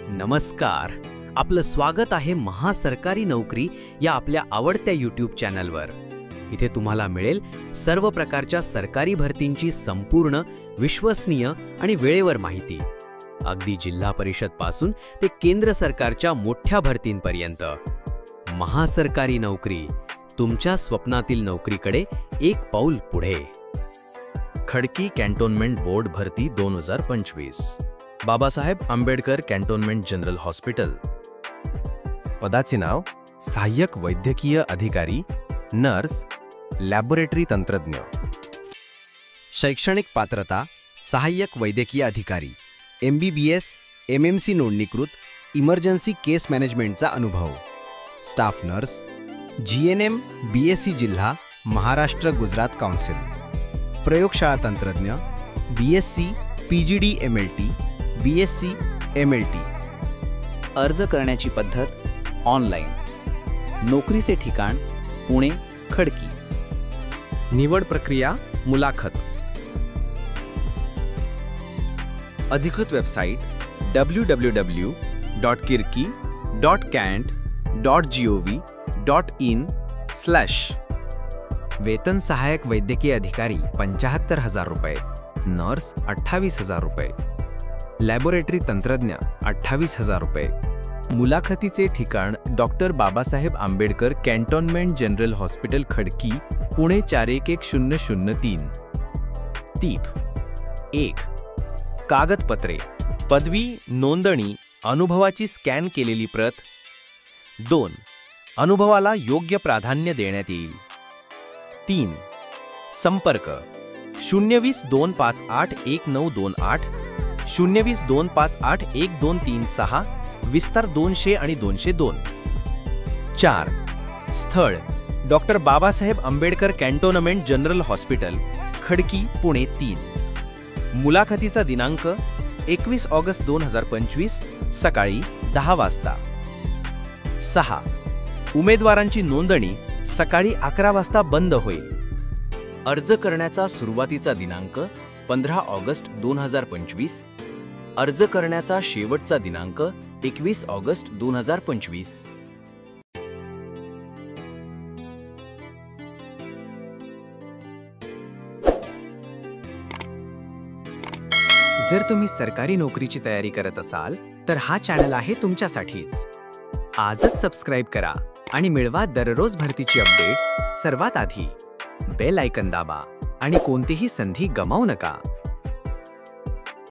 नमस्कार. आपलं स्वागत आहे महासरकारी नोकरी या आपल्या आवडत्या YouTube चॅनलवर. इथे तुम्हाला मिळेल सर्व प्रकारच्या सरकारी भरतींची संपूर्ण, विश्वसनीय आणि वेळेवर माहिती. अगदी जिल्हा परिषद पासून ते केंद्र सरकारच्या मोठ्या भरतींपर्यंत. महासरकारी नोकरी, तुमच्या स्वप्नातील नोकरीकडे एक पाऊल पुढे. खडकी कॅन्टोन्मेंट बोर्ड भरती 2025. Babasaheb Ambedkar cantonment general hospital. पदाचे नाव सहाय्यक वैद्यकीय अधिकारी, नर्स, लॅबोरेटरी तंत्रज्ञ. शैक्षणिक पात्रता सहाय्यक वैद्यकीय अधिकारी, MBBS, MMC नोंदणीकृत, इमर्जन्सी केस मॅनेजमेंटचा अनुभव. स्टाफ नर्स, GNM, BSc जिल्हा, महाराष्ट्र गुजरात काउन्सिल. प्रयोगशाळा तंत्रज्ञ, BSc, PGD MLT, BSc MLT. अर्ज करण्याची पद्धत ऑनलाईन. नोकरीचे ठिकाण पुणे, खडकी. निवड प्रक्रिया मुलाखत. अधिकृत वेबसाईट www.kirki.cant.gov.in/. वेतन सहाय्यक वैद्यकीय अधिकारी 75,000 रुपये, नर्स 28,000 रुपये, लॅबोरेटरी तंत्रज्ञ 28,000 रुपये. मुलाखतीचे ठिकाण doctor Babasaheb Ambedkar cantonment general hospital, Khadki, Pune 411003. टीप 1. कागदपत्रे: पदवी, नोंदणी, अनुभवाची स्कॅन केलेली प्रत. 2. अनुभवाला योग्य प्राधान्य देण्यात येईल. 3. संपर्क 020-258-1928, 020-258-1236, विस्तार 200 आणि 202. 4. स्थळ: doctor Babasaheb Ambedkar cantonment general hospital, Khadki, Pune 3. मुलाखतीचा दिनांक 21 ऑगस्ट 2025, सकाळी 10 वाजता. 6. उमेदवारांची नोंदणी सकाळी 11 वाजता बंद होईल. अर्ज करण्याचा सुरुवातीचा दिनांक 15 ऑगस्ट 2025. अर्ज करण्याचा शेवटचा दिनांक 21 ऑगस्ट 2025. जर तुम्ही सरकारी नोकरीची तयारी करत असाल तर हा चॅनल आहे तुमच्यासाठीच. आजच सबस्क्राईब करा आणि मिळवा दररोज भरतीची अपडेट्स सर्वात आधी. बेल आयकॉन दाबा आणि कोणतीही संधी गमावू नका.